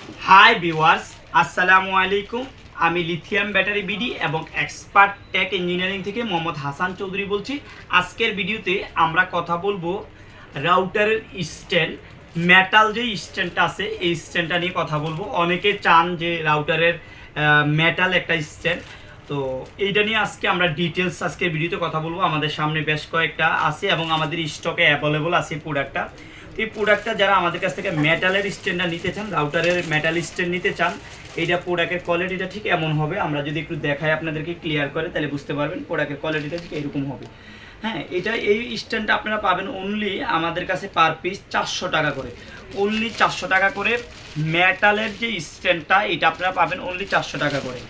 Hi viewers, আসসালামু আলাইকুম। আমি লিথিয়াম ব্যাটারি বিডি এবং এক্সপার্ট টেক ইঞ্জিনিয়ারিং থেকে মোহাম্মদ হাসান চৌধুরী বলছি। আজকের ভিডিওতে আমরা কথা বলবো রাউটারের স্ট্যান্ড, মেটাল যে স্ট্যান্ডটা আছে এই স্ট্যান্ডটা নিয়ে কথা বলবো। অনেকে চান যে রাউটারের মেটাল একটা স্ট্যান্ড, তো এইটা নিয়ে আজকে আমরা ডিটেলস আজকের ভিডিওতে কথা বলবো। আমাদের সামনে বেশ কয়েকটা আছে এবং আমাদের স্টকে অ্যাভেলেবল আছে প্রোডাক্টটা। এই প্রোডাক্টটা যারা আমাদের কাছ থেকে মেটালের স্ট্যান্ডটা নিতে চান, রাউটারের মেটাল স্ট্যান্ড নিতে চান, এইটা প্রোডাক্টের কোয়ালিটিটা ঠিক এমন হবে। আমরা যদি একটু দেখাই আপনাদেরকে ক্লিয়ার করে, তাহলে বুঝতে পারবেন প্রোডাক্টের কোয়ালিটিটা ঠিক এরকম হবে। হ্যাঁ, এই স্ট্যান্ডটা আপনারা পাবেন অনলি আমাদের কাছে পার পিস 400 টাকা করে। অনলি 400 টাকা করে মেটালের যে স্ট্যান্ডটা, এটা আপনারা পাবেন অনলি 400 টাকা করে।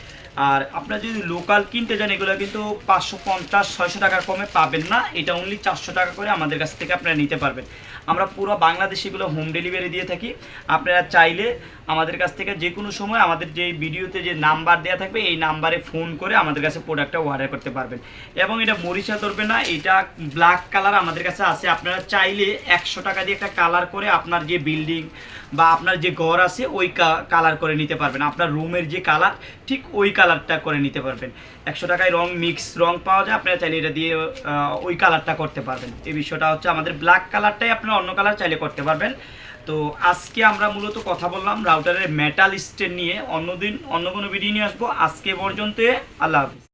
আর আপনারা যদি লোকাল কিনতে যান, এগুলো কিন্তু 550-600 টাকার কমে পাবেন না। এটা অনলি 400 টাকা করে আমাদের কাছ থেকে আপনারা নিতে পারবেন। আমরা পুরো বাংলাদেশে এগুলো হোম ডেলিভারি দিয়ে থাকি। আপনারা চাইলে আমাদের কাছ থেকে যে কোনো সময় আমাদের যে ভিডিওতে যে নাম্বার দেওয়া থাকবে এই নাম্বারে ফোন করে আমাদের কাছে প্রোডাক্টটা অর্ডার করতে পারবেন। এবং এটা মরিচা ধরবে না, এটা ব্ল্যাক কালার আমাদের কাছে আছে। আপনারা চাইলে 100 টাকা দিয়ে একটা কালার করে আপনার যে বিল্ডিং বা আপনার যে ঘর আছে ওই কালার করে নিতে পারবেন। আপনার রুমের যে কালার ঠিক ওই কালারটা করে নিতে পারবেন। 100 টাকায় মিক্স রং পাওয়া যায়, আপনারা চাইলে এটা দিয়ে ওই কালারটা করতে পারবেন। এই বিষয়টা হচ্ছে আমাদের ব্ল্যাক কালারটাই আপনারা অন্য কালার চাইলে করতে পারবেন। তো আজকে আমরা মূলত কথা বললাম রাউটারের মেটাল স্ট্যান্ড নিয়ে। অন্যদিন অন্য কোনো ভিডিও নিয়ে আসবো। আজকে পর্যন্ত আল্লাহ হাফিজ।